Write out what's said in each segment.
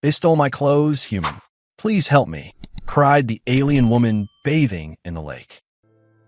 They stole my clothes, human. Please help me, cried the alien woman bathing in the lake.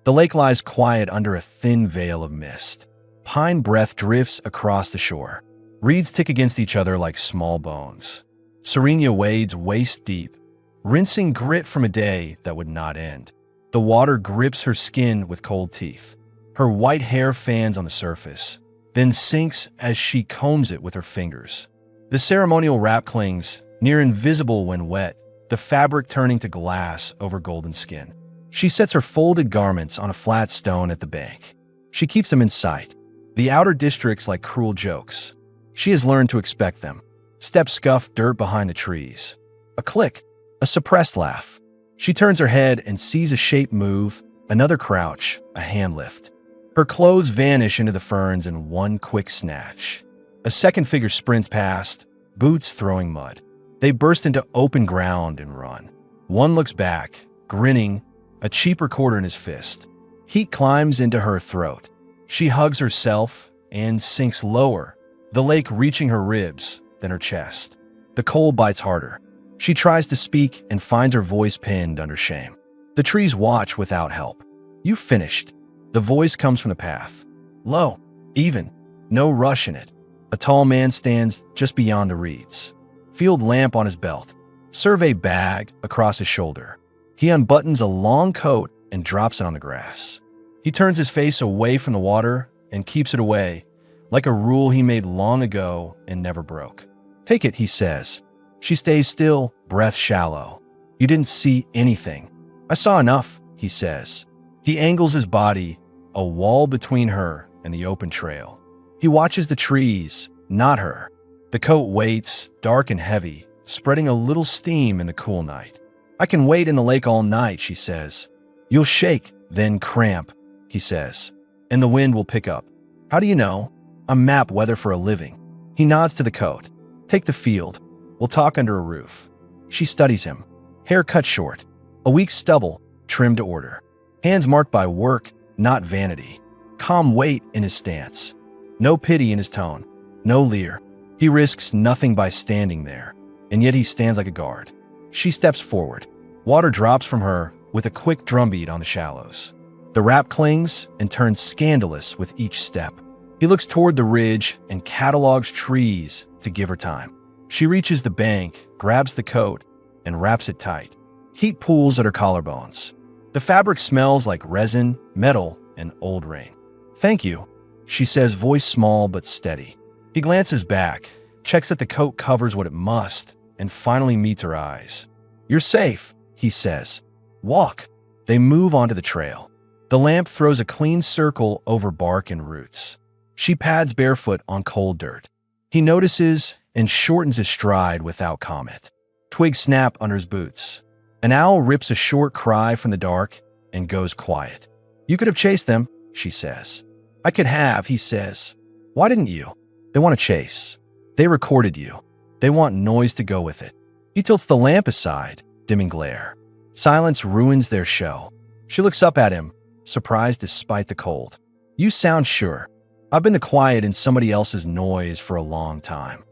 The lake lies quiet under a thin veil of mist. Pine breath drifts across the shore. Reeds tick against each other like small bones. Serena wades waist deep, rinsing grit from a day that would not end. The water grips her skin with cold teeth. Her white hair fans on the surface, then sinks as she combs it with her fingers. The ceremonial wrap clings, near invisible when wet, the fabric turning to glass over golden skin. She sets her folded garments on a flat stone at the bank. She keeps them in sight, the outer districts like cruel jokes. She has learned to expect them. Steps scuff dirt behind the trees. A click, a suppressed laugh. She turns her head and sees a shape move, another crouch, a hand lift. Her clothes vanish into the ferns in one quick snatch. A second figure sprints past, boots throwing mud. They burst into open ground and run. One looks back, grinning, a cheap recorder in his fist. Heat climbs into her throat. She hugs herself and sinks lower, the lake reaching her ribs, then her chest. The cold bites harder. She tries to speak and finds her voice pinned under shame. The trees watch without help. You finished. The voice comes from the path. Low, even, no rush in it. A tall man stands just beyond the reeds. Field lamp on his belt. Survey bag across his shoulder. He unbuttons a long coat and drops it on the grass. He turns his face away from the water and keeps it away, like a rule he made long ago and never broke. Take it, he says. She stays still, breath shallow. You didn't see anything. I saw enough, he says. He angles his body, a wall between her and the open trail. He watches the trees, not her. The coat waits, dark and heavy, spreading a little steam in the cool night. I can wait in the lake all night, she says. You'll shake, then cramp, he says, and the wind will pick up. How do you know? I map weather for a living. He nods to the coat. Take the field. We'll talk under a roof. She studies him. Hair cut short. A weak stubble, trimmed to order. Hands marked by work, not vanity. Calm weight in his stance. No pity in his tone. No leer. He risks nothing by standing there, and yet he stands like a guard. She steps forward. Water drops from her with a quick drumbeat on the shallows. The wrap clings and turns scandalous with each step. He looks toward the ridge and catalogs trees to give her time. She reaches the bank, grabs the coat, and wraps it tight. Heat pools at her collarbones. The fabric smells like resin, metal, and old rain. Thank you, she says, voice small but steady. He glances back, checks that the coat covers what it must, and finally meets her eyes. You're safe, he says. Walk. They move onto the trail. The lamp throws a clean circle over bark and roots. She pads barefoot on cold dirt. He notices and shortens his stride without comment. Twigs snap under his boots. An owl rips a short cry from the dark and goes quiet. You could have chased them, she says. I could have, he says. Why didn't you? They want to chase. They recorded you. They want noise to go with it. He tilts the lamp aside, dimming glare. Silence ruins their show. She looks up at him, surprised despite the cold. You sound sure. I've been the quiet in somebody else's noise for a long time.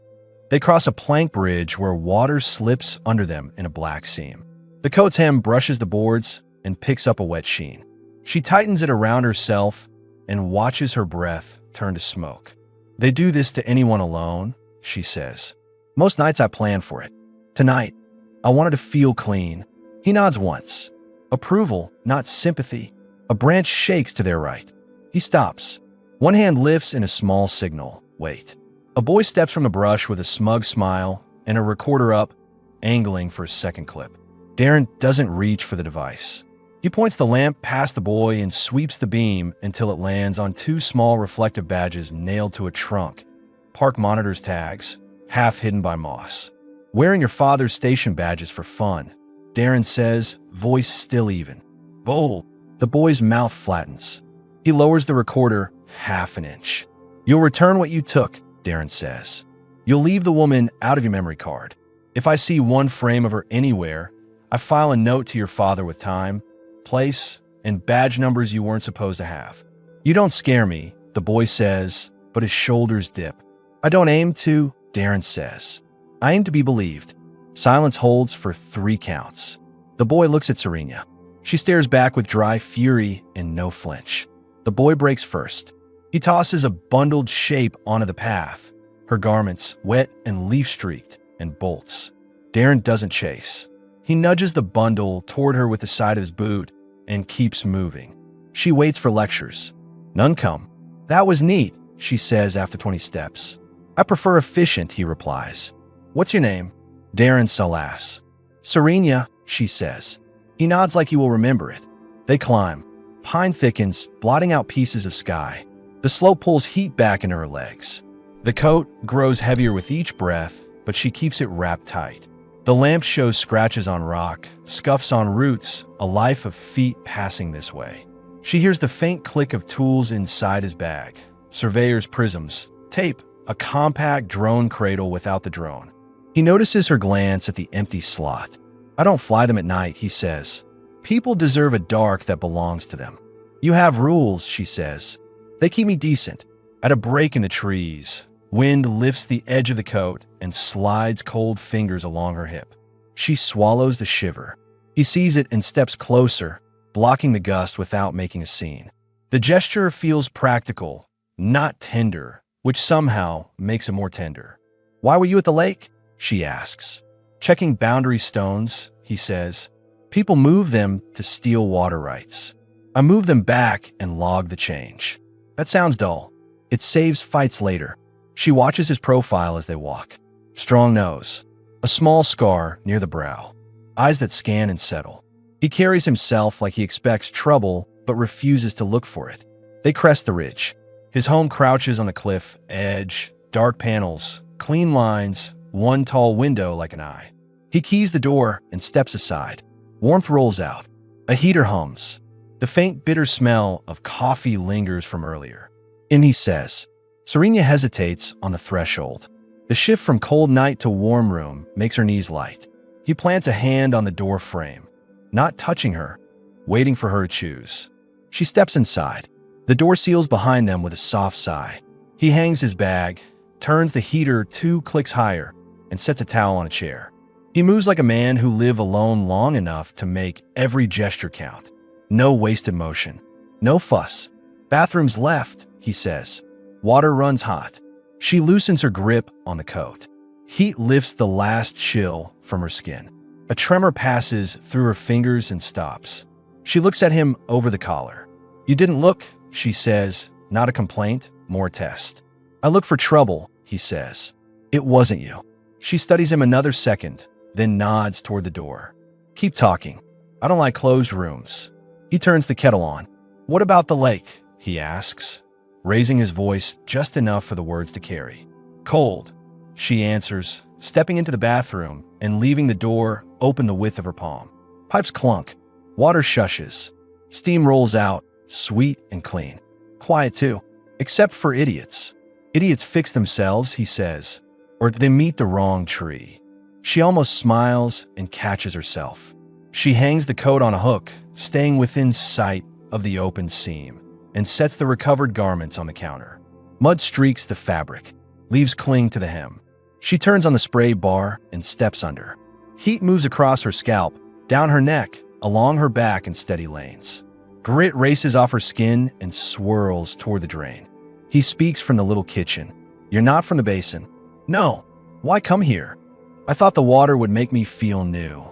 They cross a plank bridge where water slips under them in a black seam. The coat's hem brushes the boards and picks up a wet sheen. She tightens it around herself and watches her breath turn to smoke. They do this to anyone alone, she says. Most nights I plan for it. Tonight, I wanted to feel clean. He nods once. Approval, not sympathy. A branch shakes to their right. He stops. One hand lifts in a small signal. Wait. A boy steps from the brush with a smug smile and a recorder up, angling for a second clip. Darren doesn't reach for the device. He points the lamp past the boy and sweeps the beam until it lands on two small reflective badges nailed to a trunk. Park monitor's tags, half hidden by moss. Wearing your father's station badges for fun, Darren says, voice still even. Bold. The boy's mouth flattens. He lowers the recorder half an inch. You'll return what you took, Darren says. You'll leave the woman out of your memory card. If I see one frame of her anywhere, I file a note to your father with time, place, and badge numbers you weren't supposed to have. You don't scare me, the boy says, but his shoulders dip. I don't aim to, Darren says. I aim to be believed. Silence holds for 3 counts. The boy looks at Serena. She stares back with dry fury and no flinch. The boy breaks first. He tosses a bundled shape onto the path, her garments wet and leaf-streaked, and bolts. Darren doesn't chase. He nudges the bundle toward her with the side of his boot and keeps moving. She waits for lectures. None come. That was neat, she says after 20 steps. I prefer efficient, he replies. What's your name? Darren Salas. Serena, she says. He nods like he will remember it. They climb. Pine thickens, blotting out pieces of sky. The slope pulls heat back into her legs. The coat grows heavier with each breath, but she keeps it wrapped tight. The lamp shows scratches on rock, scuffs on roots, a life of feet passing this way. She hears the faint click of tools inside his bag. Surveyor's prisms, tape, a compact drone cradle without the drone. He notices her glance at the empty slot. I don't fly them at night, he says. People deserve a dark that belongs to them. You have rules, she says. They keep me decent. At a break in the trees, wind lifts the edge of the coat and slides cold fingers along her hip. She swallows the shiver. He sees it and steps closer, blocking the gust without making a scene. The gesture feels practical, not tender, which somehow makes it more tender. Why were you at the lake? She asks. Checking boundary stones, he says. People move them to steal water rights. I move them back and log the change. That sounds dull. It saves fights later. She watches his profile as they walk. Strong nose. A small scar near the brow. Eyes that scan and settle. He carries himself like he expects trouble, but refuses to look for it. They crest the ridge. His home crouches on the cliff edge, dark panels, clean lines, one tall window like an eye. He keys the door and steps aside. Warmth rolls out. A heater hums. The faint bitter smell of coffee lingers from earlier. And he says, Serena hesitates on the threshold. The shift from cold night to warm room makes her knees light. He plants a hand on the door frame, not touching her, waiting for her to choose. She steps inside. The door seals behind them with a soft sigh. He hangs his bag, turns the heater 2 clicks higher, and sets a towel on a chair. He moves like a man who lived alone long enough to make every gesture count. No wasted motion. No fuss. Bathroom's left, he says. Water runs hot. She loosens her grip on the coat. Heat lifts the last chill from her skin. A tremor passes through her fingers and stops. She looks at him over the collar. You didn't look, she says, not a complaint, more a test. I look for trouble, he says. It wasn't you. She studies him another second, then nods toward the door. Keep talking. I don't like closed rooms. He turns the kettle on. What about the lake? He asks, raising his voice just enough for the words to carry. Cold, she answers, stepping into the bathroom and leaving the door open the width of her palm. Pipes clunk. Water shushes. Steam rolls out, sweet and clean. Quiet too, except for idiots. Idiots fix themselves, he says, or they meet the wrong tree. She almost smiles and catches herself. She hangs the coat on a hook, staying within sight of the open seam, and sets the recovered garments on the counter. Mud streaks the fabric. Leaves cling to the hem. She turns on the spray bar and steps under. Heat moves across her scalp, down her neck, along her back in steady lanes. Grit races off her skin and swirls toward the drain. He speaks from the little kitchen. You're not from the basin. No. Why come here? I thought the water would make me feel new.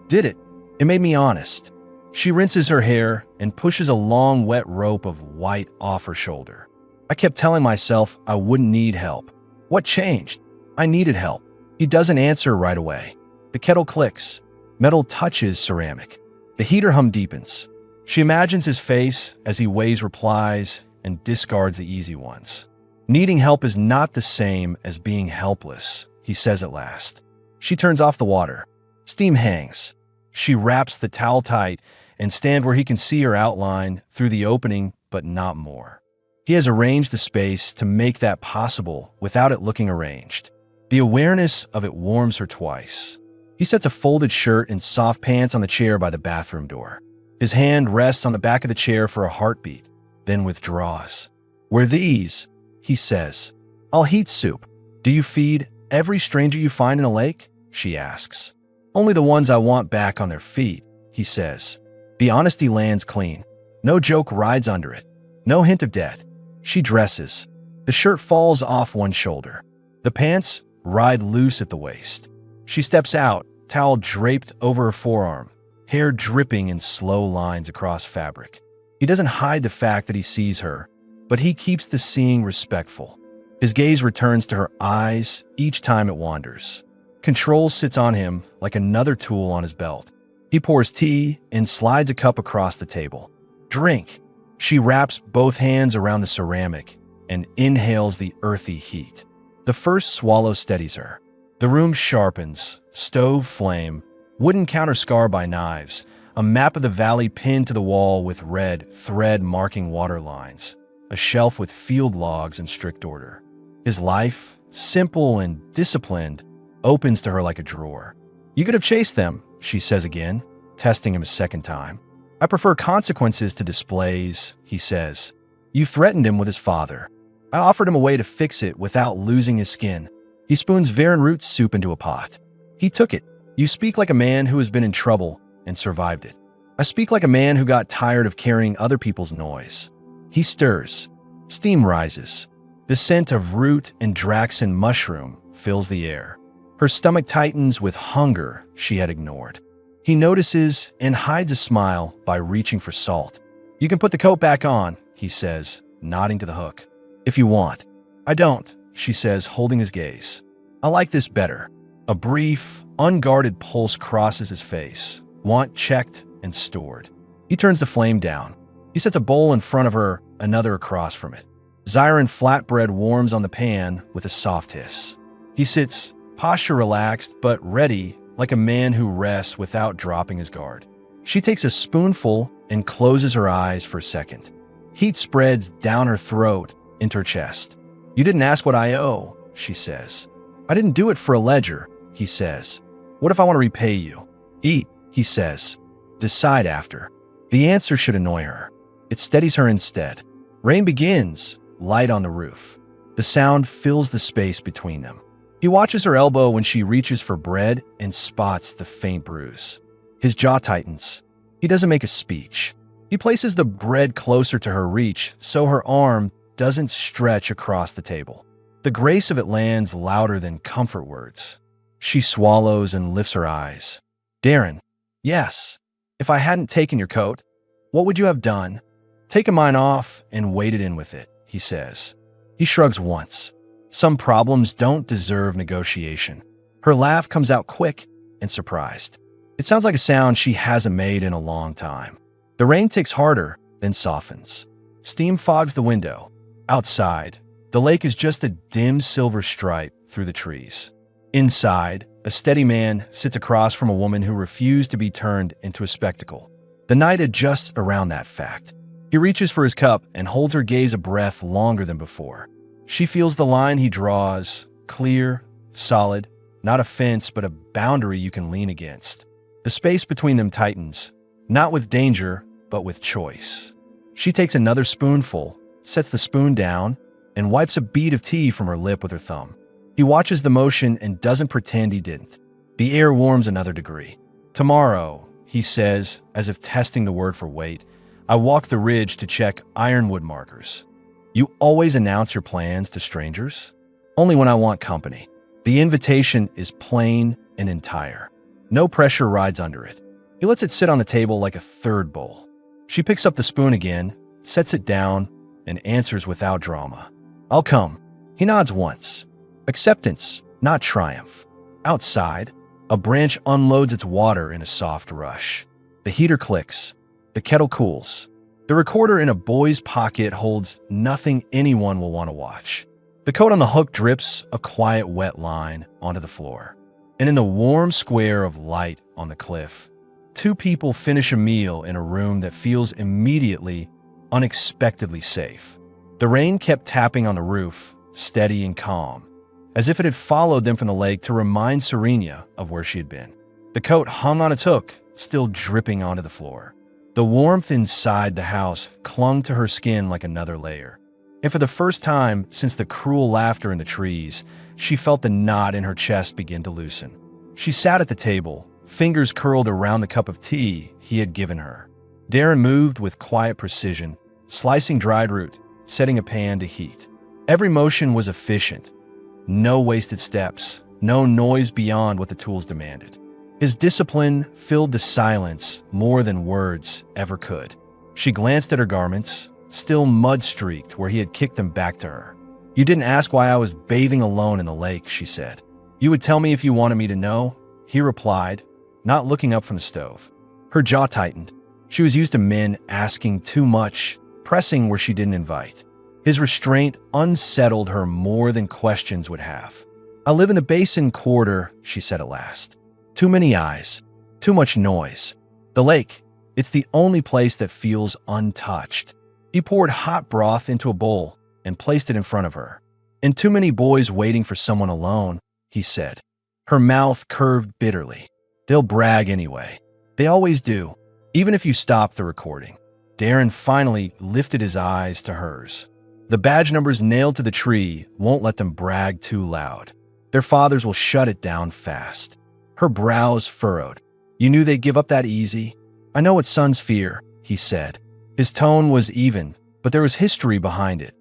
Did it? It made me honest. She rinses her hair and pushes a long, wet rope of white off her shoulder. I kept telling myself I wouldn't need help. What changed? I needed help. He doesn't answer right away. The kettle clicks. Metal touches ceramic. The heater hum deepens. She imagines his face as he weighs replies and discards the easy ones. Needing help is not the same as being helpless, he says at last. She turns off the water. Steam hangs. She wraps the towel tight and stands where he can see her outline through the opening, but not more. He has arranged the space to make that possible without it looking arranged. The awareness of it warms her twice. He sets a folded shirt and soft pants on the chair by the bathroom door. His hand rests on the back of the chair for a heartbeat, then withdraws. We're these, he says. I'll heat soup. Do you feed every stranger you find in a lake? she asks. Only the ones I want back on their feet, he says. The honesty lands clean. No joke rides under it. No hint of debt. She dresses. The shirt falls off one shoulder. The pants ride loose at the waist. She steps out, towel draped over her forearm, hair dripping in slow lines across fabric. He doesn't hide the fact that he sees her, but he keeps the seeing respectful. His gaze returns to her eyes each time it wanders. Control sits on him like another tool on his belt. He pours tea and slides a cup across the table. Drink. She wraps both hands around the ceramic and inhales the earthy heat. The first swallow steadies her. The room sharpens, stove flame, wooden counter scarred by knives, a map of the valley pinned to the wall with red thread marking water lines, a shelf with field logs in strict order. His life, simple and disciplined, opens to her like a drawer. You could have chased them, she says again, testing him a second time. I prefer consequences to displays, he says. You threatened him with his father. I offered him a way to fix it without losing his skin. He spoons Varen root soup into a pot. He took it. You speak like a man who has been in trouble and survived it. I speak like a man who got tired of carrying other people's noise. He stirs. Steam rises. The scent of root and Draxon mushroom fills the air. Her stomach tightens with hunger she had ignored. He notices and hides a smile by reaching for salt. You can put the coat back on, he says, nodding to the hook. If you want. I don't, she says, holding his gaze. I like this better. A brief, unguarded pulse crosses his face. Want checked and stored. He turns the flame down. He sets a bowl in front of her, another across from it. Zyron flatbread warms on the pan with a soft hiss. He sits, posture relaxed but ready, like a man who rests without dropping his guard. She takes a spoonful and closes her eyes for a second. Heat spreads down her throat into her chest. You didn't ask what I owe, she says. I didn't do it for a ledger, he says. What if I want to repay you? Eat, he says. Decide after. The answer should annoy her. It steadies her instead. Rain begins, light on the roof. The sound fills the space between them. He watches her elbow when she reaches for bread and spots the faint bruise. His jaw tightens. He doesn't make a speech. He places the bread closer to her reach so her arm doesn't stretch across the table. The grace of it lands louder than comfort words. She swallows and lifts her eyes. Darren, yes. If I hadn't taken your coat, what would you have done? Taken mine off and waded in with it, he says. He shrugs once. Some problems don't deserve negotiation. Her laugh comes out quick and surprised. It sounds like a sound she hasn't made in a long time. The rain ticks harder, then softens. Steam fogs the window. Outside, the lake is just a dim silver stripe through the trees. Inside, a steady man sits across from a woman who refused to be turned into a spectacle. The night adjusts around that fact. He reaches for his cup and holds her gaze a breath longer than before. She feels the line he draws, clear, solid, not a fence but a boundary you can lean against. The space between them tightens, not with danger, but with choice. She takes another spoonful, sets the spoon down, and wipes a bead of tea from her lip with her thumb. He watches the motion and doesn't pretend he didn't. The air warms another degree. Tomorrow, he says, as if testing the word for weight, I walk the ridge to check ironwood markers. You always announce your plans to strangers? Only when I want company. The invitation is plain and entire. No pressure rides under it. He lets it sit on the table like a third bowl. She picks up the spoon again, sets it down, and answers without drama. I'll come. He nods once. Acceptance, not triumph. Outside, a branch unloads its water in a soft rush. The heater clicks. The kettle cools. The recorder in a boy's pocket holds nothing anyone will want to watch. The coat on the hook drips a quiet wet line onto the floor. And in the warm square of light on the cliff, two people finish a meal in a room that feels immediately, unexpectedly safe. The rain kept tapping on the roof, steady and calm, as if it had followed them from the lake to remind Serena of where she had been. The coat hung on its hook, still dripping onto the floor. The warmth inside the house clung to her skin like another layer. And for the first time since the cruel laughter in the trees, she felt the knot in her chest begin to loosen. She sat at the table, fingers curled around the cup of tea he had given her. Darren moved with quiet precision, slicing dried root, setting a pan to heat. Every motion was efficient. No wasted steps, no noise beyond what the tools demanded. His discipline filled the silence more than words ever could. She glanced at her garments, still mud-streaked where he had kicked them back to her. "You didn't ask why I was bathing alone in the lake," she said. "You would tell me if you wanted me to know," he replied, not looking up from the stove. Her jaw tightened. She was used to men asking too much, pressing where she didn't invite. His restraint unsettled her more than questions would have. "I live in the Basin Quarter," she said at last. "Too many eyes, too much noise. The lake, it's the only place that feels untouched." He poured hot broth into a bowl and placed it in front of her. "And too many boys waiting for someone alone," he said. Her mouth curved bitterly. "They'll brag anyway. They always do, even if you stop the recording." Darren finally lifted his eyes to hers. "The badge numbers nailed to the tree won't let them brag too loud. Their fathers will shut it down fast." Her brows furrowed. "You knew they'd give up that easy?" "I know what sons fear," he said. His tone was even, but there was history behind it.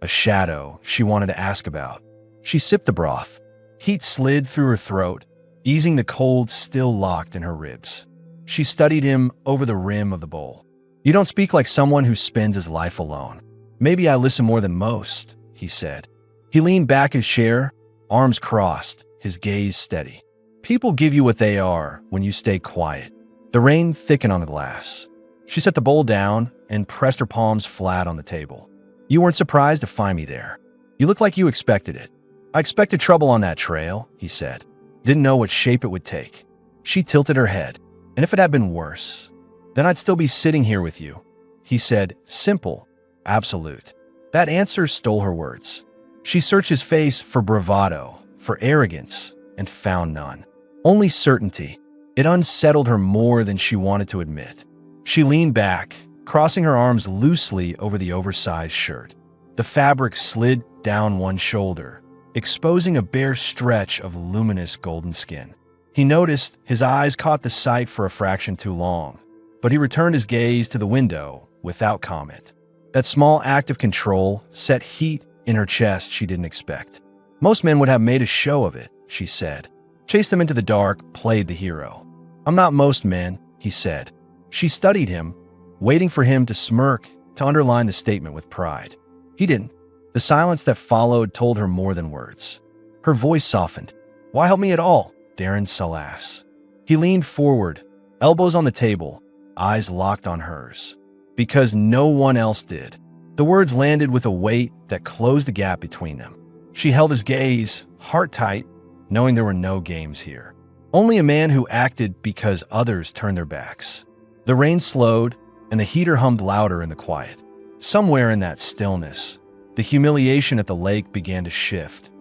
A shadow she wanted to ask about. She sipped the broth. Heat slid through her throat, easing the cold still locked in her ribs. She studied him over the rim of the bowl. "You don't speak like someone who spends his life alone." "Maybe I listen more than most," he said. He leaned back his chair, arms crossed, his gaze steady. "People give you what they are when you stay quiet." The rain thickened on the glass. She set the bowl down and pressed her palms flat on the table. "You weren't surprised to find me there. You look like you expected it." "I expected trouble on that trail," he said. "Didn't know what shape it would take." She tilted her head. "And if it had been worse, then I'd still be sitting here with you," he said, simple, absolute. That answer stole her words. She searched his face for bravado, for arrogance, and found none. Only certainty. It unsettled her more than she wanted to admit. She leaned back, crossing her arms loosely over the oversized shirt. The fabric slid down one shoulder, exposing a bare stretch of luminous golden skin. He noticed his eyes caught the sight for a fraction too long, but he returned his gaze to the window without comment. That small act of control set heat in her chest she didn't expect. "Most men would have made a show of it," she said. "Chased them into the dark, played the hero." "I'm not most men," he said. She studied him, waiting for him to smirk, to underline the statement with pride. He didn't. The silence that followed told her more than words. Her voice softened. "Why help me at all, Darren Salas?" He leaned forward, elbows on the table, eyes locked on hers. "Because no one else did." The words landed with a weight that closed the gap between them. She held his gaze, heart tight, knowing there were no games here. Only a man who acted because others turned their backs. The rain slowed, and the heater hummed louder in the quiet. Somewhere in that stillness, the humiliation at the lake began to shift.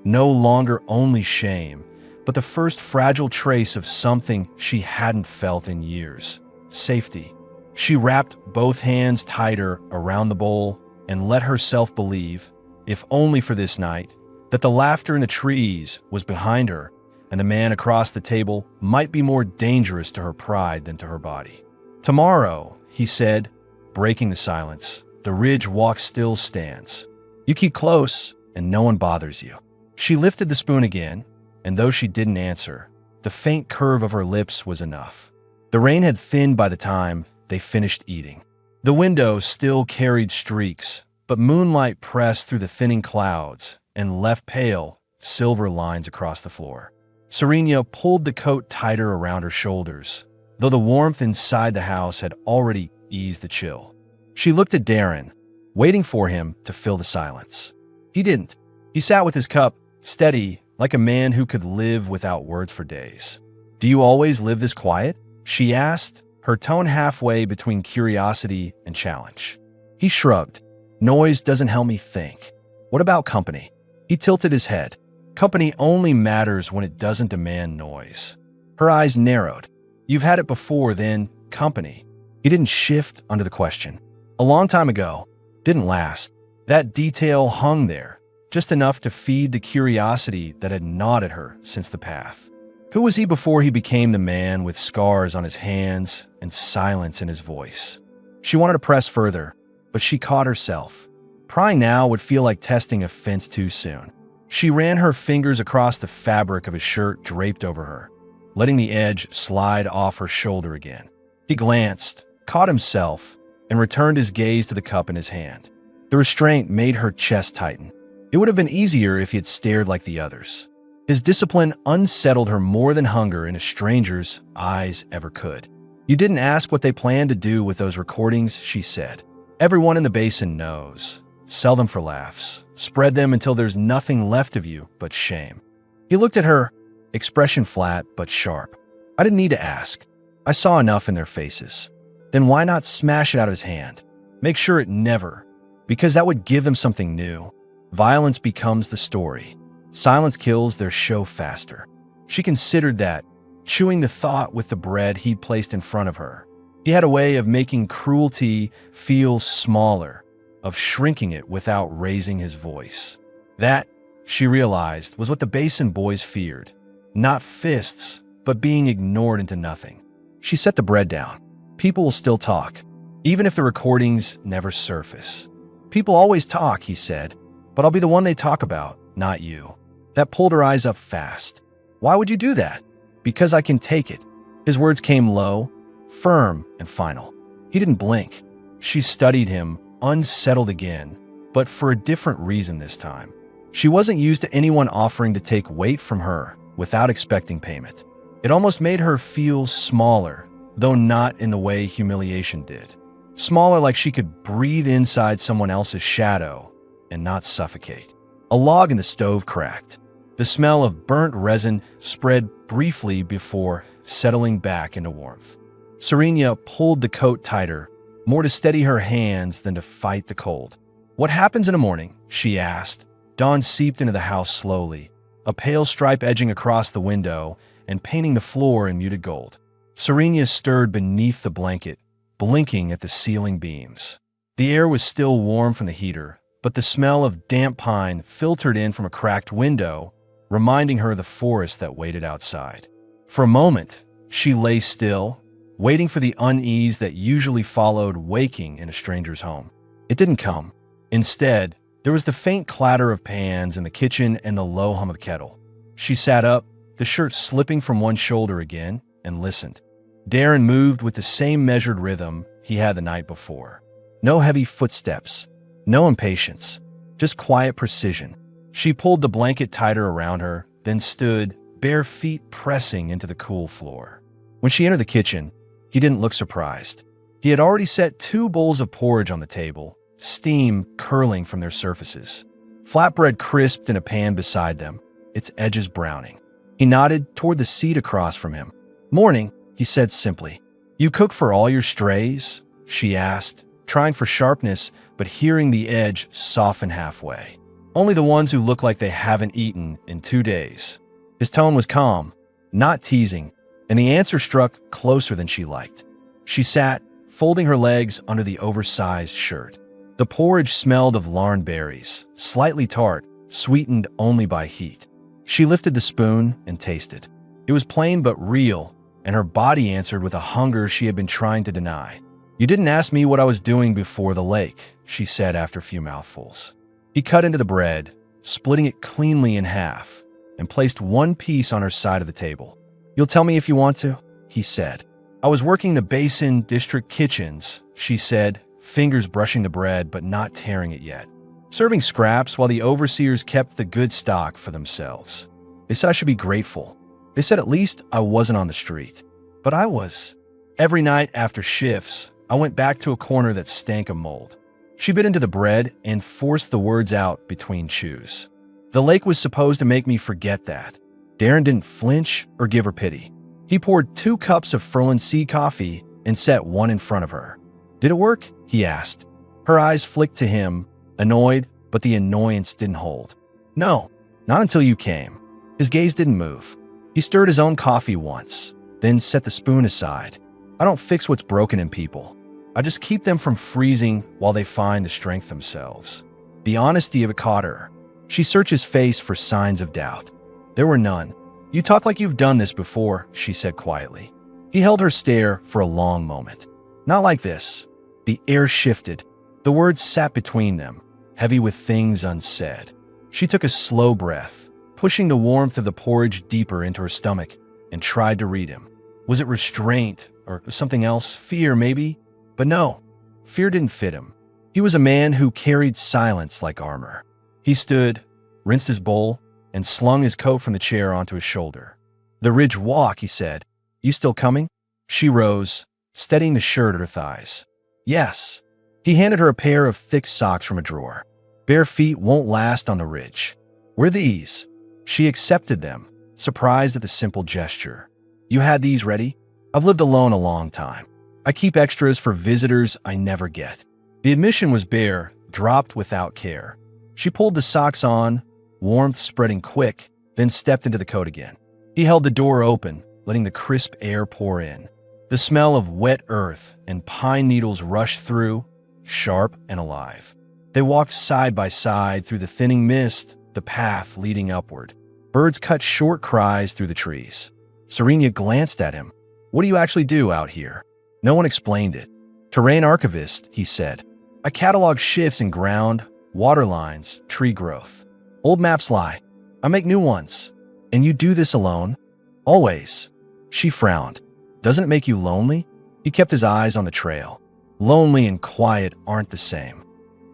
No longer only shame, but the first fragile trace of something she hadn't felt in years. Safety. She wrapped both hands tighter around the bowl and let herself believe, if only for this night, that the laughter in the trees was behind her, and the man across the table might be more dangerous to her pride than to her body. "Tomorrow," he said, breaking the silence, "the ridge walk still stands. You keep close, and no one bothers you." She lifted the spoon again, and though she didn't answer, the faint curve of her lips was enough. The rain had thinned by the time they finished eating. The window still carried streaks, but moonlight pressed through the thinning clouds and left pale, silver lines across the floor. Serena pulled the coat tighter around her shoulders, though the warmth inside the house had already eased the chill. She looked at Darren, waiting for him to fill the silence. He didn't. He sat with his cup, steady, like a man who could live without words for days. "Do you always live this quiet?" she asked, her tone halfway between curiosity and challenge. He shrugged. "Noise doesn't help me think." "What about company?" He tilted his head. "Company only matters when it doesn't demand noise." Her eyes narrowed. "You've had it before, then company." He didn't shift under the question. "A long time ago. Didn't last." That detail hung there, just enough to feed the curiosity that had gnawed at her since the path. Who was he before he became the man with scars on his hands and silence in his voice? She wanted to press further, but she caught herself. Prying now would feel like testing a fence too soon. She ran her fingers across the fabric of his shirt draped over her, letting the edge slide off her shoulder again. He glanced, caught himself, and returned his gaze to the cup in his hand. The restraint made her chest tighten. It would have been easier if he had stared like the others. His discipline unsettled her more than hunger in a stranger's eyes ever could. "You didn't ask what they planned to do with those recordings," she said. "Everyone in the basin knows. Sell them for laughs. Spread them until there's nothing left of you but shame." He looked at her, expression flat but sharp. "I didn't need to ask. I saw enough in their faces." "Then why not smash it out of his hand? Make sure it never, because that would give them something new. Violence becomes the story. Silence kills their show faster." She considered that, chewing the thought with the bread he'd placed in front of her. He had a way of making cruelty feel smaller, of shrinking it without raising his voice. That, she realized, was what the Basin boys feared. Not fists, but being ignored into nothing. She set the bread down. "People will still talk, even if the recordings never surface." "People always talk," he said, "but I'll be the one they talk about, not you." That pulled her eyes up fast. "Why would you do that?" "Because I can take it." His words came low, firm, and final. He didn't blink. She studied him, unsettled again, but for a different reason this time. She wasn't used to anyone offering to take weight from her without expecting payment. It almost made her feel smaller, though not in the way humiliation did. Smaller, like she could breathe inside someone else's shadow and not suffocate. A log in the stove cracked. The smell of burnt resin spread briefly before settling back into warmth. Serena pulled the coat tighter, more to steady her hands than to fight the cold. "What happens in the morning?" she asked. Dawn seeped into the house slowly, a pale stripe edging across the window and painting the floor in muted gold. Serena stirred beneath the blanket, blinking at the ceiling beams. The air was still warm from the heater, but the smell of damp pine filtered in from a cracked window, reminding her of the forest that waited outside. For a moment, she lay still, waiting for the unease that usually followed waking in a stranger's home. It didn't come. Instead, there was the faint clatter of pans in the kitchen and the low hum of the kettle. She sat up, the shirt slipping from one shoulder again, and listened. Darren moved with the same measured rhythm he had the night before. No heavy footsteps, no impatience, just quiet precision. She pulled the blanket tighter around her, then stood, bare feet pressing into the cool floor. When she entered the kitchen, he didn't look surprised. He had already set 2 bowls of porridge on the table, steam curling from their surfaces. Flatbread crisped in a pan beside them, its edges browning. He nodded toward the seat across from him. "Morning," he said simply. "You cook for all your strays?" she asked, trying for sharpness, but hearing the edge soften halfway. "Only the ones who look like they haven't eaten in 2 days." His tone was calm, not teasing, and the answer struck closer than she liked. She sat, folding her legs under the oversized shirt. The porridge smelled of larn berries, slightly tart, sweetened only by heat. She lifted the spoon and tasted. It was plain but real, and her body answered with a hunger she had been trying to deny. "You didn't ask me what I was doing before the lake," she said after a few mouthfuls. He cut into the bread, splitting it cleanly in half, and placed one piece on her side of the table. "You'll tell me if you want to," he said. "I was working the Basin District kitchens," she said, fingers brushing the bread but not tearing it yet. "Serving scraps while the overseers kept the good stock for themselves. They said I should be grateful. They said at least I wasn't on the street. But I was. Every night after shifts, I went back to a corner that stank of mold." She bit into the bread and forced the words out between chews. "The lake was supposed to make me forget that." Darren didn't flinch or give her pity. He poured 2 cups of Ferland Sea coffee and set one in front of her. "Did it work?" he asked. Her eyes flicked to him, annoyed, but the annoyance didn't hold. "No, not until you came." His gaze didn't move. He stirred his own coffee once, then set the spoon aside. "I don't fix what's broken in people. I just keep them from freezing while they find the strength themselves." The honesty of it caught her. She searched his face for signs of doubt. There were none. You talk like you've done this before, she said quietly. He held her stare for a long moment. Not like this. The air shifted. The words sat between them, heavy with things unsaid. She took a slow breath, pushing the warmth of the porridge deeper into her stomach, and tried to read him. Was it restraint or something else? Fear, maybe? But no, fear didn't fit him. He was a man who carried silence like armor. He stood, rinsed his bowl, and slung his coat from the chair onto his shoulder. The Ridge Walk, he said. You still coming? She rose, steadying the shirt at her thighs. Yes. He handed her a pair of thick socks from a drawer. Bare feet won't last on the ridge. Wear these. She accepted them, surprised at the simple gesture. You had these ready? I've lived alone a long time. I keep extras for visitors I never get. The admission was bare, dropped without care. She pulled the socks on, warmth spreading quick, then stepped into the coat again. He held the door open, letting the crisp air pour in. The smell of wet earth and pine needles rushed through, sharp and alive. They walked side by side through the thinning mist, the path leading upward. Birds cut short cries through the trees. Serena glanced at him. What do you actually do out here? No one explained it. Terrain archivist, he said. I catalog shifts in ground, water lines, tree growth. Old maps lie. I make new ones. And you do this alone? Always. She frowned. Doesn't it make you lonely? He kept his eyes on the trail. Lonely and quiet aren't the same.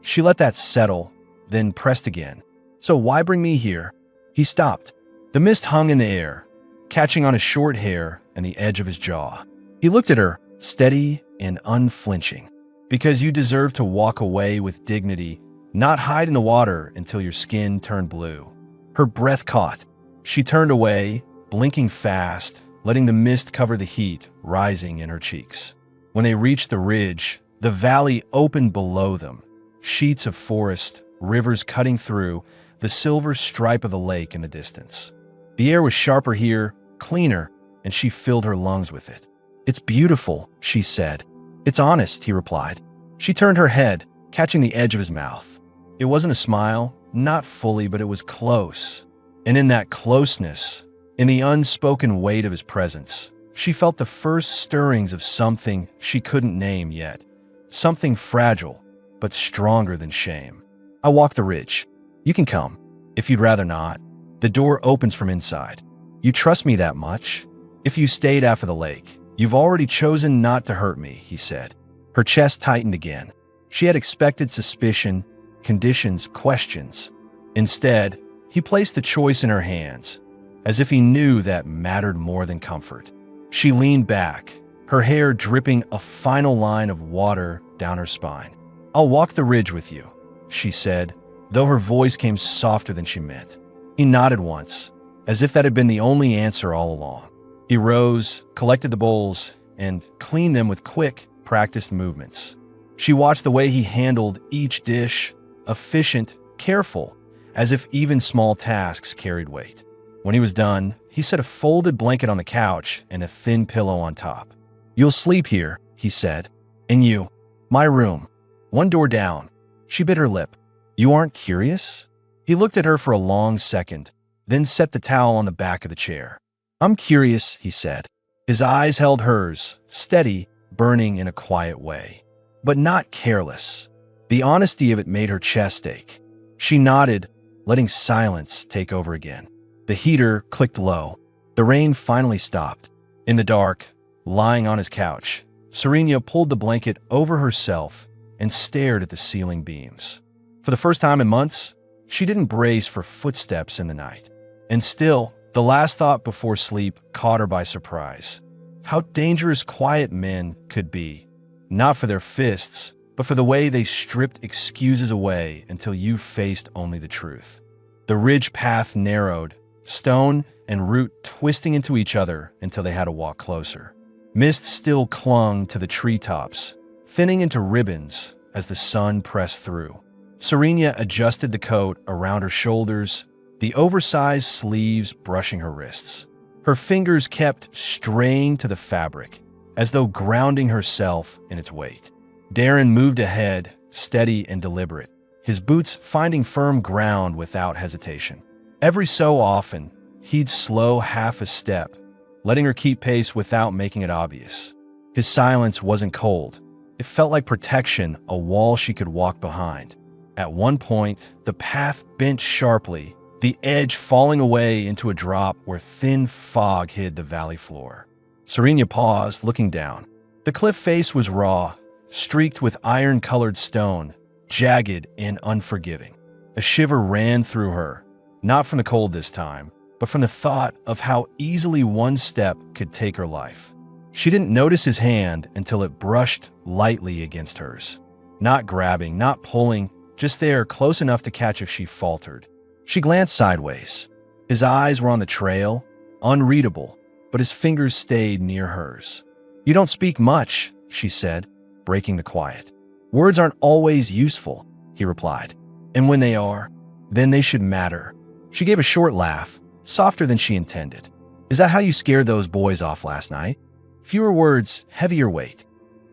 She let that settle, then pressed again. So why bring me here? He stopped. The mist hung in the air, catching on his short hair and the edge of his jaw. He looked at her, steady and unflinching. Because you deserve to walk away with dignity, not hide in the water until your skin turned blue. Her breath caught. She turned away, blinking fast, letting the mist cover the heat rising in her cheeks. When they reached the ridge, the valley opened below them. Sheets of forest, rivers cutting through, the silver stripe of the lake in the distance. The air was sharper here, cleaner, and she filled her lungs with it. It's beautiful, she said. It's honest, he replied. She turned her head, catching the edge of his mouth. It wasn't a smile, not fully, but it was close. And in that closeness, in the unspoken weight of his presence, she felt the first stirrings of something she couldn't name yet. Something fragile, but stronger than shame. I walk the ridge. You can come, if you'd rather not. The door opens from inside. You trust me that much? If you stayed after the lake, you've already chosen not to hurt me, he said. Her chest tightened again. She had expected suspicion, conditions, questions. Instead, he placed the choice in her hands, as if he knew that mattered more than comfort. She leaned back, her hair dripping a final line of water down her spine. I'll walk the ridge with you, she said, though her voice came softer than she meant. He nodded once, as if that had been the only answer all along. He rose, collected the bowls, and cleaned them with quick, practiced movements. She watched the way he handled each dish, efficient, careful, as if even small tasks carried weight. When he was done, he set a folded blanket on the couch and a thin pillow on top. You'll sleep here, he said. And you, my room, one door down. She bit her lip. You aren't curious? He looked at her for a long second, then set the towel on the back of the chair. I'm curious, he said. His eyes held hers, steady, burning in a quiet way, but not careless. The honesty of it made her chest ache. She nodded, letting silence take over again. The heater clicked low. The rain finally stopped. In the dark, lying on his couch, Serena pulled the blanket over herself and stared at the ceiling beams. For the first time in months, she didn't brace for footsteps in the night. And still, the last thought before sleep caught her by surprise. How dangerous quiet men could be, not for their fists, but for the way they stripped excuses away until you faced only the truth. The ridge path narrowed, stone and root twisting into each other until they had to walk closer. Mist still clung to the treetops, thinning into ribbons as the sun pressed through. Serena adjusted the coat around her shoulders, the oversized sleeves brushing her wrists. Her fingers kept straying to the fabric, as though grounding herself in its weight. Darren moved ahead, steady and deliberate, his boots finding firm ground without hesitation. Every so often, he'd slow half a step, letting her keep pace without making it obvious. His silence wasn't cold. It felt like protection, a wall she could walk behind. At one point, the path bent sharply, the edge falling away into a drop where thin fog hid the valley floor. Serena paused, looking down. The cliff face was raw, streaked with iron-colored stone, jagged and unforgiving. A shiver ran through her, not from the cold this time, but from the thought of how easily one step could take her life. She didn't notice his hand until it brushed lightly against hers. Not grabbing, not pulling, just there, close enough to catch if she faltered. She glanced sideways. His eyes were on the trail, unreadable, but his fingers stayed near hers. "You don't speak much," she said, breaking the quiet. "Words aren't always useful," he replied. "And when they are, then they should matter." She gave a short laugh, softer than she intended. "Is that how you scared those boys off last night?" Fewer words, heavier weight.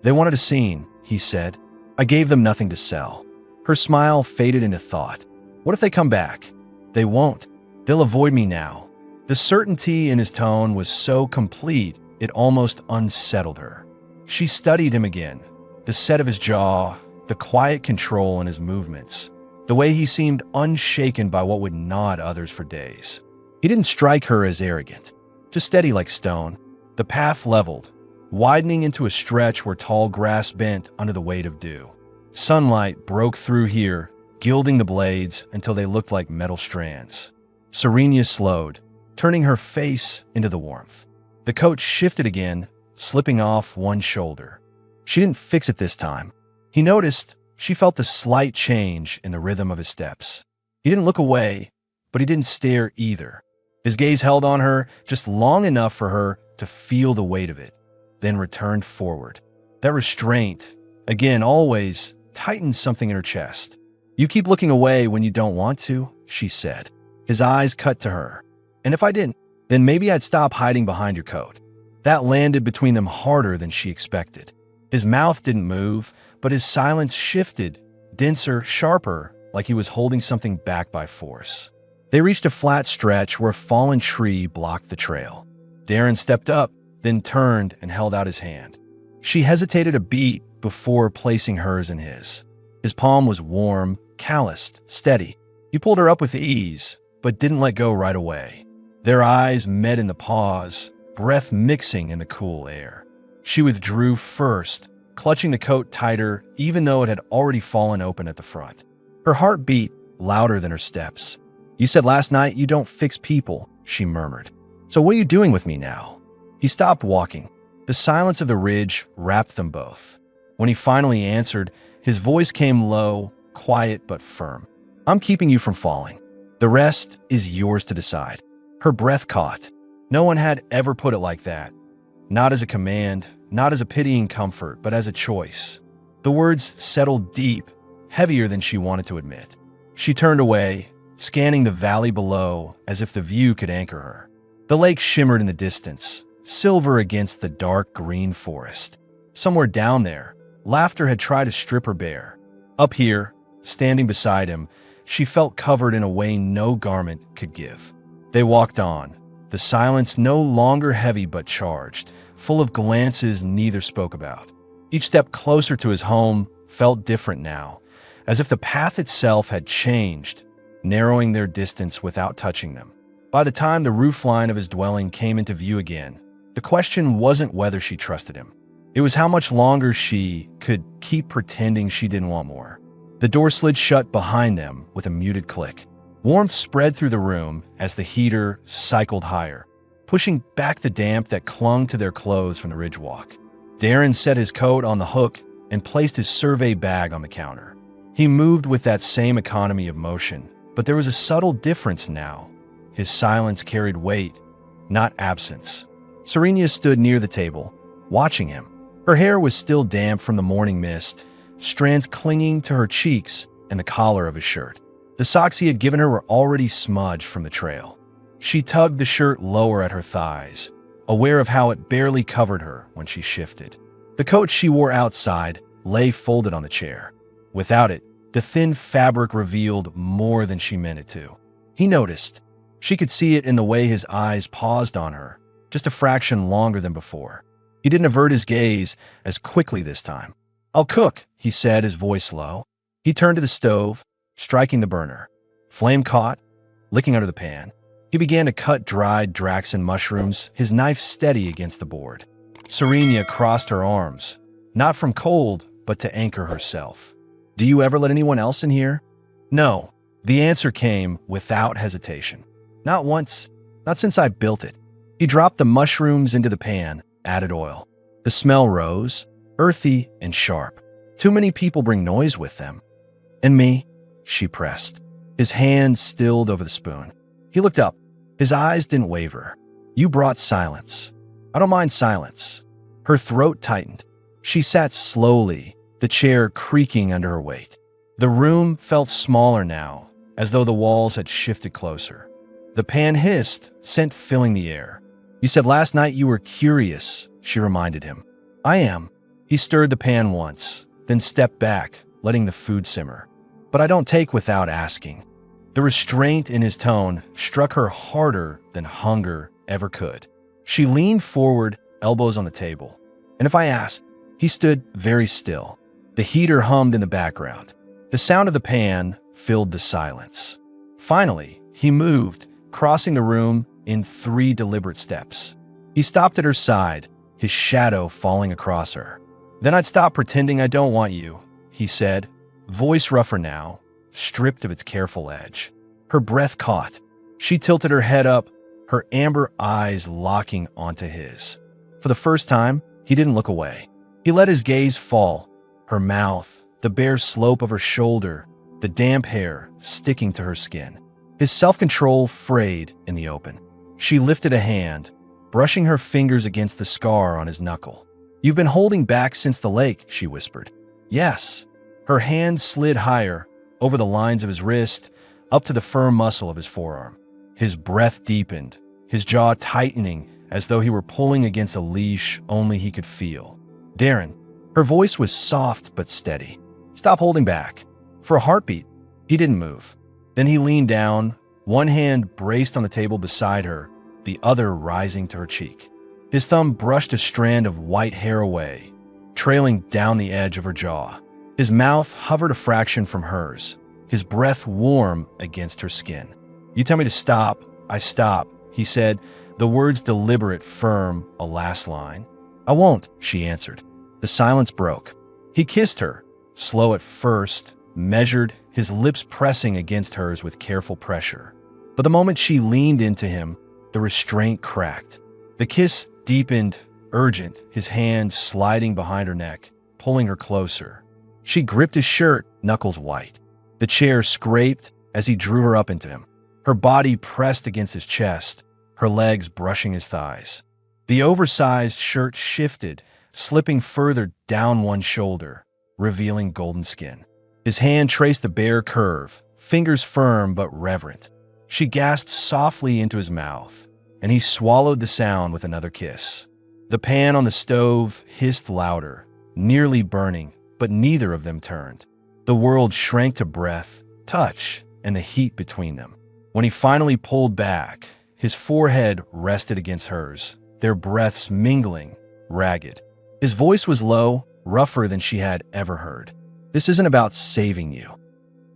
"They wanted a scene," he said. "I gave them nothing to sell." Her smile faded into thought. "What if they come back?" "They won't. They'll avoid me now." The certainty in his tone was so complete, it almost unsettled her. She studied him again. The set of his jaw, the quiet control in his movements, the way he seemed unshaken by what would gnaw others for days. He didn't strike her as arrogant, just steady like stone. The path leveled, widening into a stretch where tall grass bent under the weight of dew. Sunlight broke through here, gilding the blades until they looked like metal strands. Serena slowed, turning her face into the warmth. The coat shifted again, slipping off one shoulder. She didn't fix it this time. He noticed she felt the slight change in the rhythm of his steps. He didn't look away, but he didn't stare either. His gaze held on her just long enough for her to feel the weight of it, then returned forward. That restraint, again, always, tightened something in her chest. "You keep looking away when you don't want to," she said. His eyes cut to her. "And if I didn't, then maybe I'd stop hiding behind your coat." That landed between them harder than she expected. His mouth didn't move, but his silence shifted, denser, sharper, like he was holding something back by force. They reached a flat stretch where a fallen tree blocked the trail. Darren stepped up, then turned and held out his hand. She hesitated a beat before placing hers in his. His palm was warm, calloused, steady. He pulled her up with ease, but didn't let go right away. Their eyes met in the pause, breath mixing in the cool air. She withdrew first, clutching the coat tighter even though it had already fallen open at the front. Her heart beat louder than her steps. "You said last night you don't fix people," she murmured. "So what are you doing with me now?" He stopped walking. The silence of the ridge wrapped them both. When he finally answered, his voice came low, quiet but firm. "I'm keeping you from falling. The rest is yours to decide." Her breath caught. No one had ever put it like that. Not as a command, not as a pitying comfort, but as a choice. The words settled deep, heavier than she wanted to admit. She turned away, scanning the valley below as if the view could anchor her. The lake shimmered in the distance, silver against the dark green forest. Somewhere down there, laughter had tried to strip her bare. Up here, standing beside him, she felt covered in a way no garment could give. They walked on, the silence no longer heavy but charged, full of glances neither spoke about. Each step closer to his home felt different now, as if the path itself had changed, narrowing their distance without touching them. By the time the roofline of his dwelling came into view again, the question wasn't whether she trusted him. It was how much longer she could keep pretending she didn't want more. The door slid shut behind them with a muted click. Warmth spread through the room as the heater cycled higher, pushing back the damp that clung to their clothes from the ridge walk. Darren set his coat on the hook and placed his survey bag on the counter. He moved with that same economy of motion, but there was a subtle difference now. His silence carried weight, not absence. Serena stood near the table, watching him. Her hair was still damp from the morning mist, strands clinging to her cheeks and the collar of his shirt. The socks he had given her were already smudged from the trail. She tugged the shirt lower at her thighs, aware of how it barely covered her when she shifted. The coat she wore outside lay folded on the chair. Without it, the thin fabric revealed more than she meant it to. He noticed. She could see it in the way his eyes paused on her, just a fraction longer than before. He didn't avert his gaze as quickly this time. "I'll cook," he said, his voice low. He turned to the stove, striking the burner. Flame caught, licking under the pan. He began to cut dried Draxon mushrooms, his knife steady against the board. Serenia crossed her arms, not from cold, but to anchor herself. "Do you ever let anyone else in here?" "No." The answer came without hesitation. "Not once. Not since I built it." He dropped the mushrooms into the pan, added oil. The smell rose, earthy and sharp. "Too many people bring noise with them." "And me?" she pressed. His hand stilled over the spoon. He looked up. His eyes didn't waver. "You brought silence." "I don't mind silence." Her throat tightened. She sat slowly, the chair creaking under her weight. The room felt smaller now, as though the walls had shifted closer. The pan hissed, scent filling the air. "You said last night you were curious," she reminded him. "I am." He stirred the pan once, then stepped back, letting the food simmer. "But I don't take without asking." The restraint in his tone struck her harder than hunger ever could. She leaned forward, elbows on the table. "And if I ask?" He stood very still. The heater hummed in the background. The sound of the pan filled the silence. Finally, he moved, crossing the room in 3 deliberate steps. He stopped at her side, his shadow falling across her. "Then I'd stop pretending I don't want you," he said, voice rougher now, stripped of its careful edge. Her breath caught. She tilted her head up, her amber eyes locking onto his. For the first time, he didn't look away. He let his gaze fall. Her mouth, the bare slope of her shoulder, the damp hair sticking to her skin. His self-control frayed in the open. She lifted a hand, brushing her fingers against the scar on his knuckle. "You've been holding back since the lake," she whispered. "Yes." Her hand slid higher, over the lines of his wrist, up to the firm muscle of his forearm. His breath deepened, his jaw tightening as though he were pulling against a leash only he could feel. "Darren." Her voice was soft but steady. "Stop holding back." For a heartbeat, he didn't move. Then he leaned down, one hand braced on the table beside her, the other rising to her cheek. His thumb brushed a strand of white hair away, trailing down the edge of her jaw. His mouth hovered a fraction from hers, his breath warm against her skin. "You tell me to stop, I stop," he said, the words deliberate, firm, a last line. "I won't," she answered. The silence broke. He kissed her, slow at first, measured, his lips pressing against hers with careful pressure. But the moment she leaned into him, the restraint cracked. The kiss deepened, urgent, his hand sliding behind her neck, pulling her closer. She gripped his shirt, knuckles white. The chair scraped as he drew her up into him. Her body pressed against his chest, her legs brushing his thighs. The oversized shirt shifted, slipping further down one shoulder, revealing golden skin. His hand traced the bare curve, fingers firm but reverent. She gasped softly into his mouth, and he swallowed the sound with another kiss. The pan on the stove hissed louder, nearly burning, but neither of them turned. The world shrank to breath, touch, and the heat between them. When he finally pulled back, his forehead rested against hers, their breaths mingling, ragged. His voice was low, rougher than she had ever heard. "This isn't about saving you."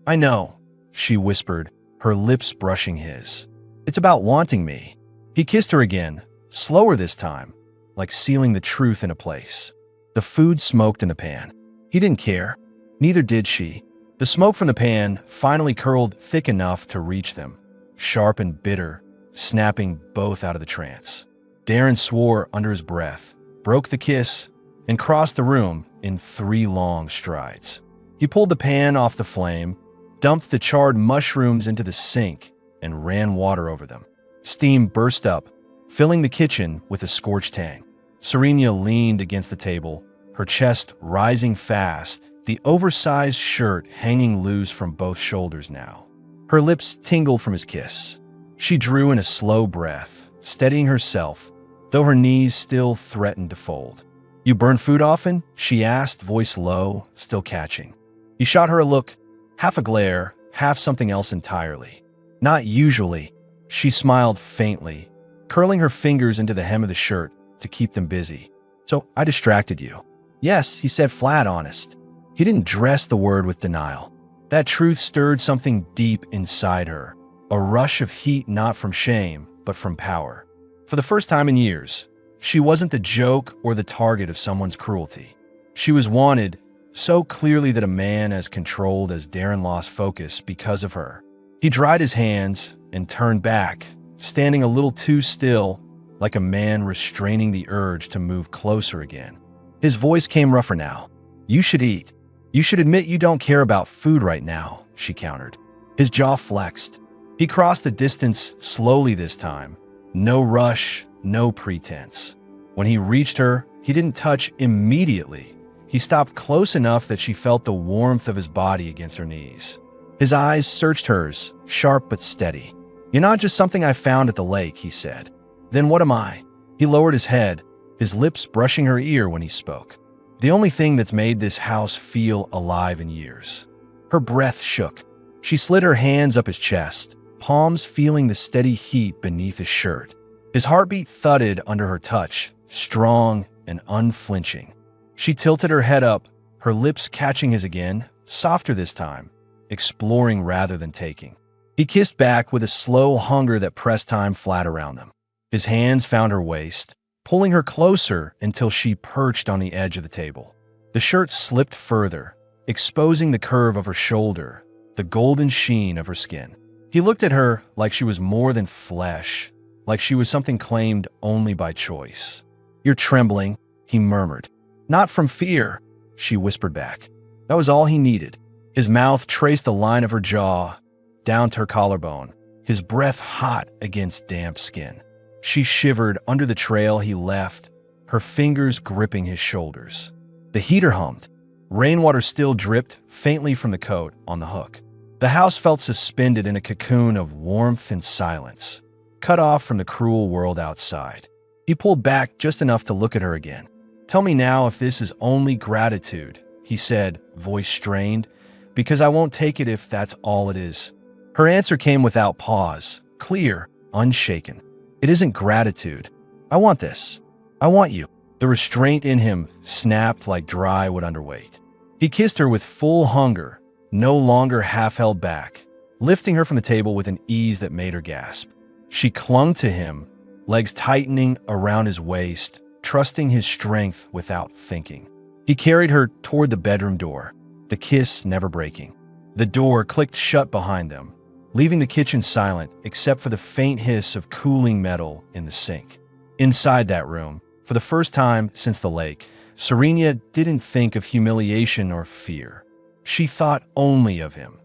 "I know," she whispered, her lips brushing his. "It's about wanting me." He kissed her again, slower this time, like sealing the truth in a place. The food smoked in the pan. He didn't care. Neither did she. The smoke from the pan finally curled thick enough to reach them, sharp and bitter, snapping both out of the trance. Darren swore under his breath, broke the kiss, and crossed the room in 3 long strides. He pulled the pan off the flame, dumped the charred mushrooms into the sink, and ran water over them. Steam burst up, filling the kitchen with a scorched tang. Serenia leaned against the table, her chest rising fast, the oversized shirt hanging loose from both shoulders now. Her lips tingled from his kiss. She drew in a slow breath, steadying herself, though her knees still threatened to fold. "You burn food often?" she asked, voice low, still catching. He shot her a look, half a glare, half something else entirely. "Not usually." She smiled faintly, curling her fingers into the hem of the shirt to keep them busy. "So I distracted you." "Yes," he said, flat honest. He didn't dress the word with denial. That truth stirred something deep inside her, a rush of heat not from shame, but from power. For the first time in years, she wasn't the joke or the target of someone's cruelty. She was wanted so clearly that a man as controlled as Darren lost focus because of her. He dried his hands and turned back, standing a little too still, like a man restraining the urge to move closer again. His voice came rougher now. "You should eat. You should admit you don't care about food right now," she countered. His jaw flexed. He crossed the distance slowly this time. No rush, no pretense. When he reached her, he didn't touch immediately. He stopped close enough that she felt the warmth of his body against her knees. His eyes searched hers, sharp but steady. "You're not just something I found at the lake," he said. "Then what am I?" He lowered his head, his lips brushing her ear when he spoke. "The only thing that's made this house feel alive in years." Her breath shook. She slid her hands up his chest, palms feeling the steady heat beneath his shirt. His heartbeat thudded under her touch, strong and unflinching. She tilted her head up, her lips catching his again, softer this time, exploring rather than taking. He kissed back with a slow hunger that pressed time flat around them. His hands found her waist, pulling her closer until she perched on the edge of the table. The shirt slipped further, exposing the curve of her shoulder, the golden sheen of her skin. He looked at her like she was more than flesh, like she was something claimed only by choice. "You're trembling," he murmured. "Not from fear," she whispered back. That was all he needed. His mouth traced the line of her jaw, down to her collarbone, his breath hot against damp skin. She shivered under the trail he left, her fingers gripping his shoulders. The heater hummed. Rainwater still dripped faintly from the coat on the hook. The house felt suspended in a cocoon of warmth and silence, cut off from the cruel world outside. He pulled back just enough to look at her again. "Tell me now if this is only gratitude," he said, voice strained, "because I won't take it if that's all it is." Her answer came without pause, clear, unshaken. "It isn't gratitude. I want this. I want you." The restraint in him snapped like dry wood under weight. He kissed her with full hunger, no longer half held back, lifting her from the table with an ease that made her gasp. She clung to him, legs tightening around his waist, trusting his strength without thinking. He carried her toward the bedroom door, the kiss never breaking. The door clicked shut behind them, leaving the kitchen silent except for the faint hiss of cooling metal in the sink. Inside that room, for the first time since the lake, Serena didn't think of humiliation or fear. She thought only of him,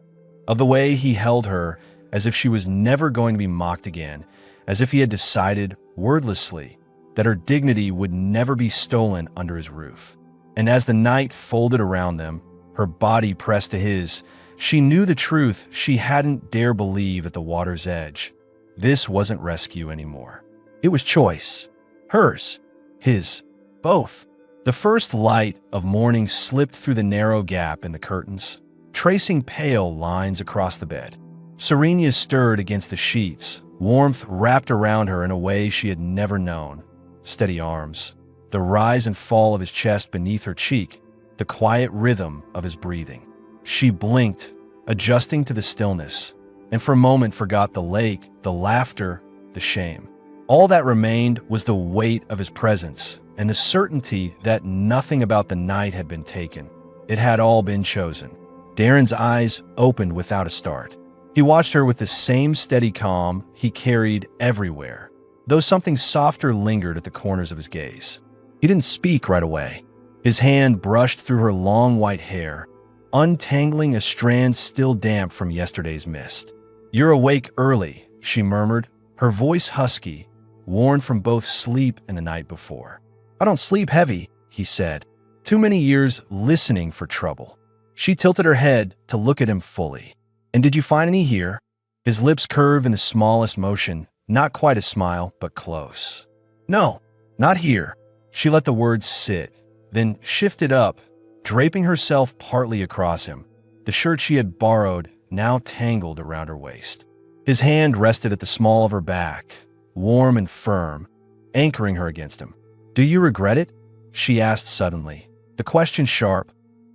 of the way he held her as if she was never going to be mocked again, as if he had decided, wordlessly, that her dignity would never be stolen under his roof. And as the night folded around them, her body pressed to his, she knew the truth she hadn't dared believe at the water's edge. This wasn't rescue anymore. It was choice. Hers. His. Both. The first light of morning slipped through the narrow gap in the curtains, tracing pale lines across the bed. Serena stirred against the sheets, warmth wrapped around her in a way she had never known. Steady arms, the rise and fall of his chest beneath her cheek, the quiet rhythm of his breathing. She blinked, adjusting to the stillness, and for a moment forgot the lake, the laughter, the shame. All that remained was the weight of his presence and the certainty that nothing about the night had been taken. It had all been chosen. Darren's eyes opened without a start. He watched her with the same steady calm he carried everywhere, though something softer lingered at the corners of his gaze. He didn't speak right away. His hand brushed through her long white hair, untangling a strand still damp from yesterday's mist. "You're awake early," she murmured, her voice husky, worn from both sleep and the night before. "I don't sleep heavy," he said. "Too many years listening for trouble." She tilted her head to look at him fully. "And did you find any here?" His lips curved in the smallest motion, not quite a smile, but close. "No, not here." She let the words sit, then shifted up, draping herself partly across him, the shirt she had borrowed now tangled around her waist. His hand rested at the small of her back, warm and firm, anchoring her against him. "Do you regret it?" she asked suddenly, the question sharp,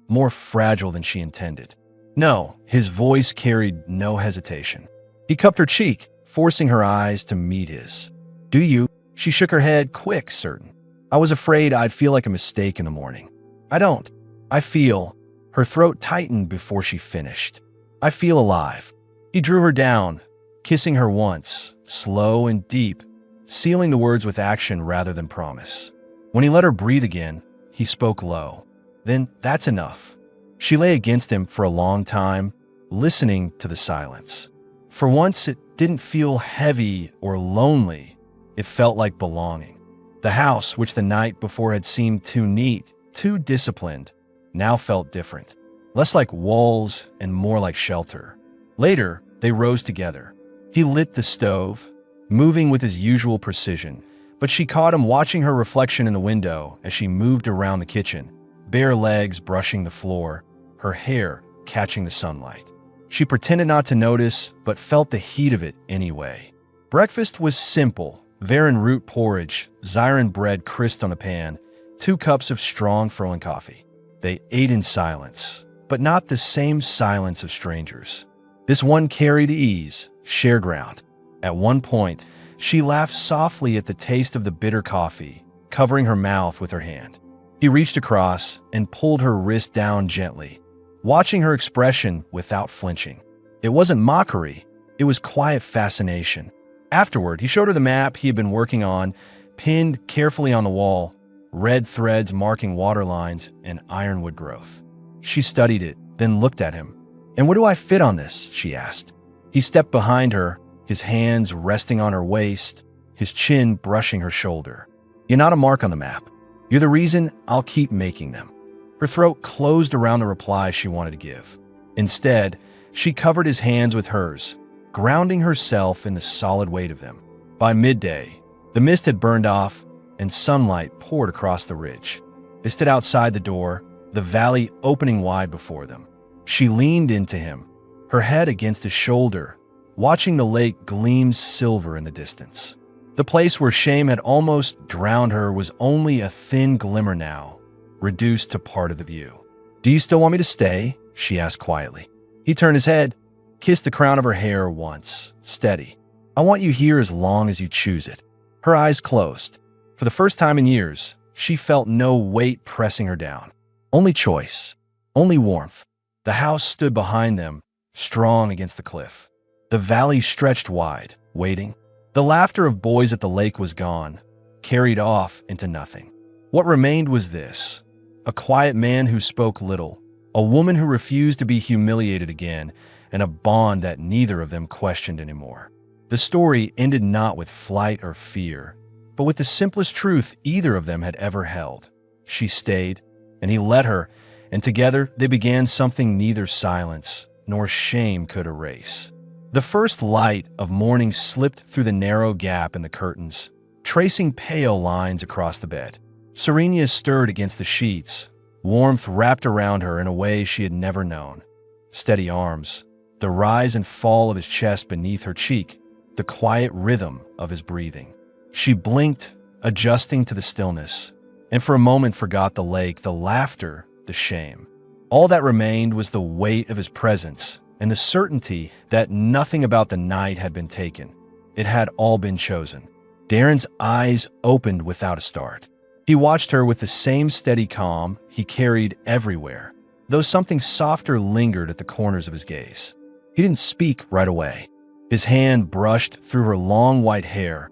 more fragile than she intended. "No," his voice carried no hesitation. He cupped her cheek, forcing her eyes to meet his. "Do you?" She shook her head, quick, certain. "I was afraid I'd feel like a mistake in the morning." "I don't. I feel—" Her throat tightened before she finished. "I feel alive." He drew her down, kissing her once, slow and deep, sealing the words with action rather than promise. When he let her breathe again, he spoke low. "Then that's enough." She lay against him for a long time, listening to the silence. For once, it didn't feel heavy or lonely. It felt like belonging. The house, which the night before had seemed too neat, too disciplined, now felt different. Less like walls and more like shelter. Later, they rose together. He lit the stove, moving with his usual precision, but she caught him watching her reflection in the window as she moved around the kitchen, bare legs brushing the floor, her hair catching the sunlight. She pretended not to notice, but felt the heat of it anyway. Breakfast was simple: Varan root porridge, Zyron bread crisped on the pan, 2 cups of strong Ferlin coffee. They ate in silence, but not the same silence of strangers. This one carried ease, share ground. At one point, she laughed softly at the taste of the bitter coffee, covering her mouth with her hand. He reached across and pulled her wrist down gently, watching her expression without flinching. It wasn't mockery, it was quiet fascination. Afterward, he showed her the map he had been working on, pinned carefully on the wall, red threads marking water lines and ironwood growth. She studied it, then looked at him. "And where do I fit on this?" she asked. He stepped behind her, his hands resting on her waist, his chin brushing her shoulder. "You're not a mark on the map. You're the reason I'll keep making them." Her throat closed around the reply she wanted to give. Instead, she covered his hands with hers, grounding herself in the solid weight of them. By midday, the mist had burned off and sunlight poured across the ridge. They stood outside the door, the valley opening wide before them. She leaned into him, her head against his shoulder, watching the lake gleam silver in the distance. The place where shame had almost drowned her was only a thin glimmer now, reduced to part of the view. "Do you still want me to stay?" she asked quietly. He turned his head, kissed the crown of her hair once, steady. "I want you here as long as you choose it." Her eyes closed. For the first time in years, she felt no weight pressing her down. Only choice, only warmth. The house stood behind them, strong against the cliff. The valley stretched wide, waiting. The laughter of boys at the lake was gone, carried off into nothing. What remained was this: a quiet man who spoke little, a woman who refused to be humiliated again, and a bond that neither of them questioned anymore. The story ended not with flight or fear, but with the simplest truth either of them had ever held. She stayed, and he let her, and together they began something neither silence nor shame could erase. The first light of morning slipped through the narrow gap in the curtains, tracing pale lines across the bed. Serenia stirred against the sheets, warmth wrapped around her in a way she had never known. Steady arms, the rise and fall of his chest beneath her cheek, the quiet rhythm of his breathing. She blinked, adjusting to the stillness, and for a moment forgot the lake, the laughter, the shame. All that remained was the weight of his presence and the certainty that nothing about the night had been taken. It had all been chosen. Darren's eyes opened without a start. He watched her with the same steady calm he carried everywhere, though something softer lingered at the corners of his gaze. He didn't speak right away. His hand brushed through her long white hair,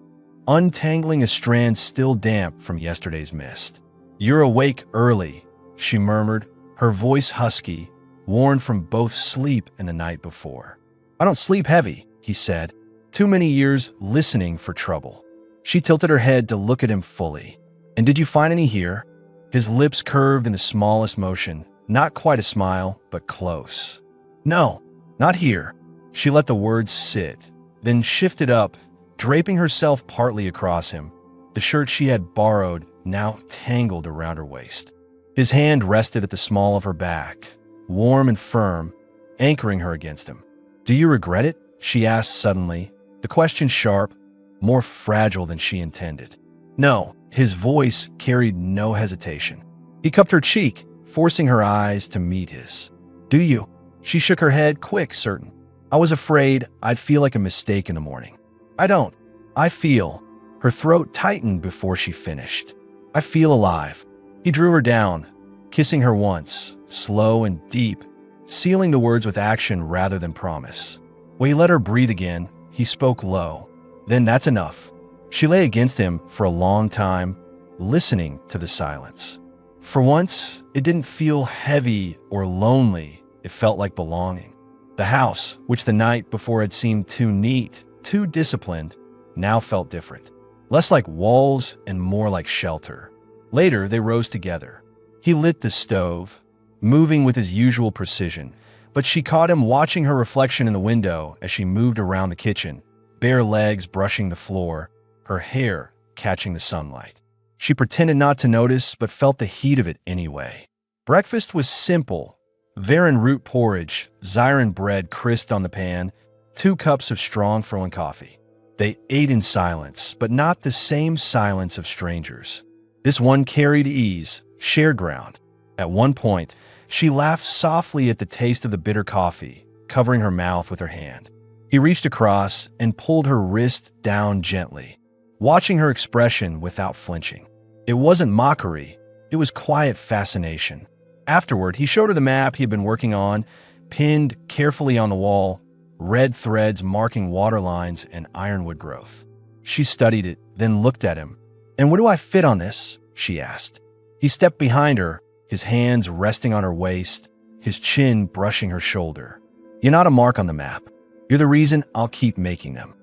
untangling a strand still damp from yesterday's mist. "You're awake early," she murmured, her voice husky, worn from both sleep and the night before. "I don't sleep heavy," he said. "Too many years listening for trouble." She tilted her head to look at him fully. "And did you find any here?" His lips curved in the smallest motion, not quite a smile, but close. "No, not here." She let the words sit, then shifted up, draping herself partly across him, the shirt she had borrowed now tangled around her waist. His hand rested at the small of her back, warm and firm, anchoring her against him. "Do you regret it?" she asked suddenly, the question sharp, more fragile than she intended. No, his voice carried no hesitation. He cupped her cheek, forcing her eyes to meet his. Do you? She shook her head, quick, certain. I was afraid I'd feel like a mistake in the morning. I don't. I feel. Her throat tightened before she finished. I feel alive. He drew her down, kissing her once, slow and deep, sealing the words with action rather than promise. When he let her breathe again, he spoke low. Then that's enough. She lay against him for a long time, listening to the silence. For once, it didn't feel heavy or lonely. It felt like belonging. The house, which the night before had seemed too neat, too disciplined, now felt different. Less like walls and more like shelter. Later, they rose together. He lit the stove, moving with his usual precision, but she caught him watching her reflection in the window as she moved around the kitchen, bare legs brushing the floor, her hair catching the sunlight. She pretended not to notice, but felt the heat of it anyway. Breakfast was simple. Varan root porridge, Zyron bread crisped on the pan, 2 cups of strong Ferlin coffee. They ate in silence, but not the same silence of strangers. This one carried ease, shared ground. At one point, she laughed softly at the taste of the bitter coffee, covering her mouth with her hand. He reached across and pulled her wrist down gently, watching her expression without flinching. It wasn't mockery, it was quiet fascination. Afterward, he showed her the map he had been working on, pinned carefully on the wall, red threads marking water lines and ironwood growth. She studied it, then looked at him. And where do I fit on this? She asked. He stepped behind her, his hands resting on her waist, his chin brushing her shoulder. You're not a mark on the map. You're the reason I'll keep making them.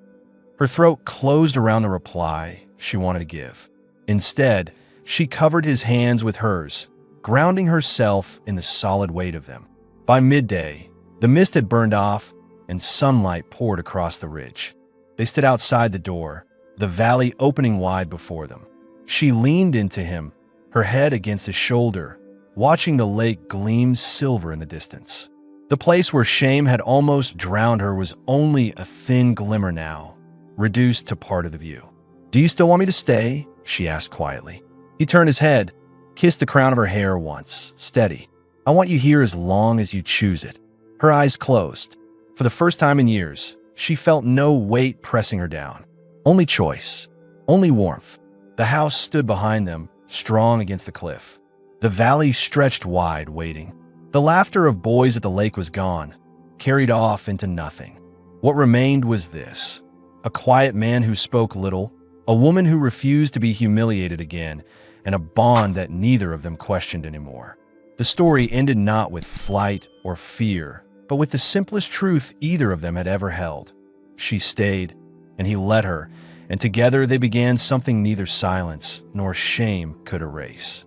Her throat closed around the reply she wanted to give. Instead, she covered his hands with hers, grounding herself in the solid weight of them. By midday, the mist had burned off and sunlight poured across the ridge. They stood outside the door, the valley opening wide before them. She leaned into him, her head against his shoulder, watching the lake gleam silver in the distance. The place where shame had almost drowned her was only a thin glimmer now, reduced to part of the view. Do you still want me to stay? She asked quietly. He turned his head, kissed the crown of her hair once, steady. I want you here as long as you choose it. Her eyes closed. For the first time in years, she felt no weight pressing her down. Only choice, only warmth. The house stood behind them, strong against the cliff. The valley stretched wide, waiting. The laughter of boys at the lake was gone, carried off into nothing. What remained was this: a quiet man who spoke little, a woman who refused to be humiliated again, and a bond that neither of them questioned anymore. The story ended not with flight or fear, but with the simplest truth either of them had ever held. She stayed, and he let her, and together they began something neither silence nor shame could erase.